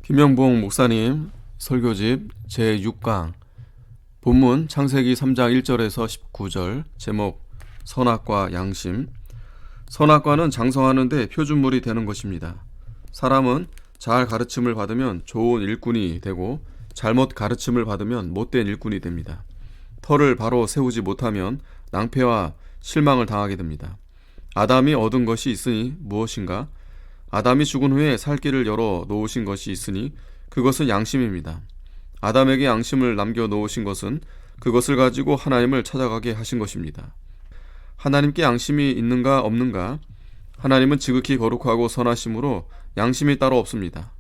김영봉 목사님 설교집 제6강 본문 창세기 3장 1절에서 19절 제목 선악과 양심. 선악과는 장성하는 데 표준물이 되는 것입니다. 사람은 잘 가르침을 받으면 좋은 일꾼이 되고 잘못 가르침을 받으면 못된 일꾼이 됩니다. 터를 바로 세우지 못하면 낭패와 실망을 당하게 됩니다. 아담이 얻은 것이 있으니 무엇인가? 아담이 죽은 후에 살 길을 열어 놓으신 것이 있으니 그것은 양심입니다. 아담에게 양심을 남겨 놓으신 것은 그것을 가지고 하나님을 찾아가게 하신 것입니다. 하나님께 양심이 있는가 없는가? 하나님은 지극히 거룩하고 선하심으로 양심이 따로 없습니다.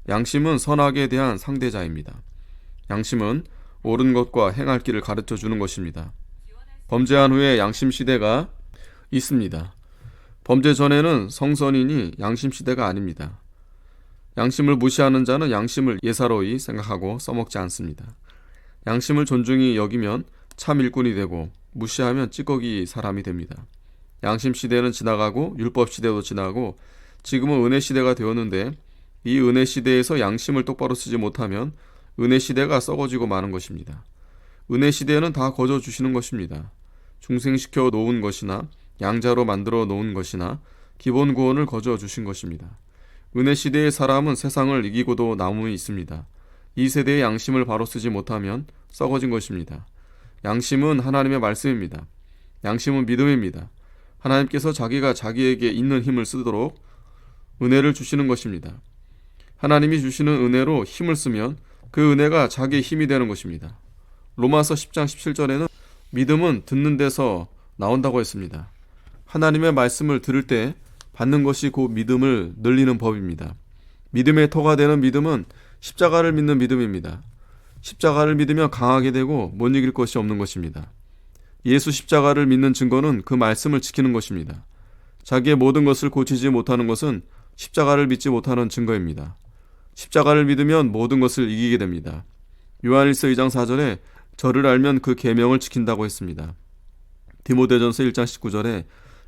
양심은 선악에 대한 상대자입니다. 양심은 옳은 것과 행할 길을 가르쳐 주는 것입니다. 범죄한 후에 양심 시대가 있습니다. 범죄 전에는 성선이니 양심 시대가 아닙니다. 양심을 무시하는 자는 양심을 예사로이 생각하고 써먹지 않습니다. 양심을 존중히 여기면 참 일꾼이 되고 무시하면 찌꺼기 사람이 됩니다. 양심 시대는 지나가고 율법 시대도 지나고 지금은 은혜 시대가 되었는데 이 은혜 시대에서 양심을 똑바로 쓰지 못하면 은혜 시대가 썩어지고 마는 것입니다. 은혜 시대에는 다 거저 주시는 것입니다. 중생시켜 놓은 것이나 양자로 만들어 놓은 것이나 기본 구원을 거저 주신 것입니다. 은혜 시대의 사람은 세상을 이기고도 남음이 있습니다. 이 세대의 양심을 바로 쓰지 못하면 썩어진 것입니다. 양심은 하나님의 말씀입니다. 양심은 믿음입니다. 하나님께서 자기가 자기에게 있는 힘을 쓰도록 은혜를 주시는 것입니다. 하나님이 주시는 은혜로 힘을 쓰면 그 은혜가 자기의 힘이 되는 것입니다. 로마서 10장 17절에는 믿음은 듣는 데서 나온다고 했습니다. 하나님의 말씀을 들을 때 받는 것이 곧 믿음을 늘리는 법입니다. 믿음의 터가 되는 믿음은 십자가를 믿는 믿음입니다. 십자가를 믿으면 강하게 되고 못 이길 것이 없는 것입니다. 예수 십자가를 믿는 증거는 그 말씀을 지키는 것입니다. 자기의 모든 것을 고치지 못하는 것은 십자가를 믿지 못하는 증거입니다. 십자가를 믿으면 모든 것을 이기게 됩니다. 요한일서 2장 4절에 저를 알면 그 계명을 지킨다고 했습니다. 디모데전서 1장 19절에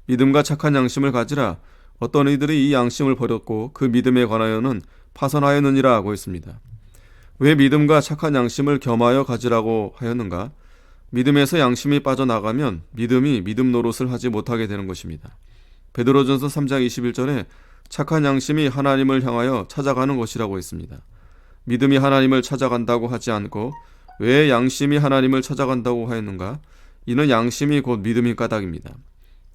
믿음과 착한 양심을 가지라. 어떤 이들이 이 양심을 버렸고 그 믿음에 관하여는 파선하였느니라 하고 있습니다. 왜 믿음과 착한 양심을 겸하여 가지라고 하였는가? 믿음에서 양심이 빠져나가면 믿음이 믿음 노릇을 하지 못하게 되는 것입니다. 베드로전서 3장 21절에 착한 양심이 하나님을 향하여 찾아가는 것이라고 했습니다. 믿음이 하나님을 찾아간다고 하지 않고 왜 양심이 하나님을 찾아간다고 하였는가? 이는 양심이 곧 믿음이 까닭입니다.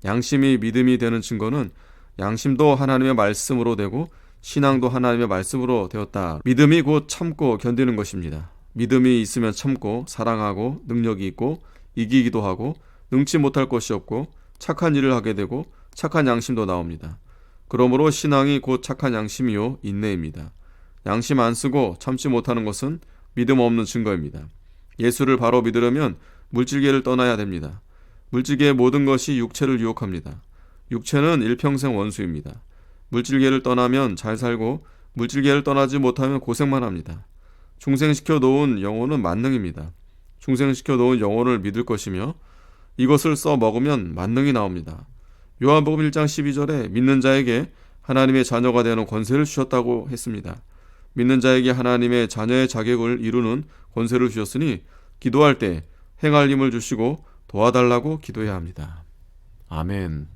양심이 믿음이 되는 증거는 양심도 하나님의 말씀으로 되고 신앙도 하나님의 말씀으로 되었다. 믿음이 곧 참고 견디는 것입니다. 믿음이 있으면 참고 사랑하고 능력이 있고 이기기도 하고 능치 못할 것이 없고 착한 일을 하게 되고 착한 양심도 나옵니다. 그러므로 신앙이 곧 착한 양심이요 인내입니다. 양심 안 쓰고 참지 못하는 것은 믿음 없는 증거입니다. 예수를 바로 믿으려면 물질계를 떠나야 됩니다. 물질계의 모든 것이 육체를 유혹합니다. 육체는 일평생 원수입니다. 물질계를 떠나면 잘 살고 물질계를 떠나지 못하면 고생만 합니다. 중생시켜 놓은 영혼은 만능입니다. 중생시켜 놓은 영혼을 믿을 것이며 이것을 써 먹으면 만능이 나옵니다. 요한복음 1장 12절에 믿는 자에게 하나님의 자녀가 되는 권세를 주셨다고 했습니다. 믿는 자에게 하나님의 자녀의 자격을 이루는 권세를 주셨으니 기도할 때 행할 힘을 주시고 도와달라고 기도해야 합니다. 아멘.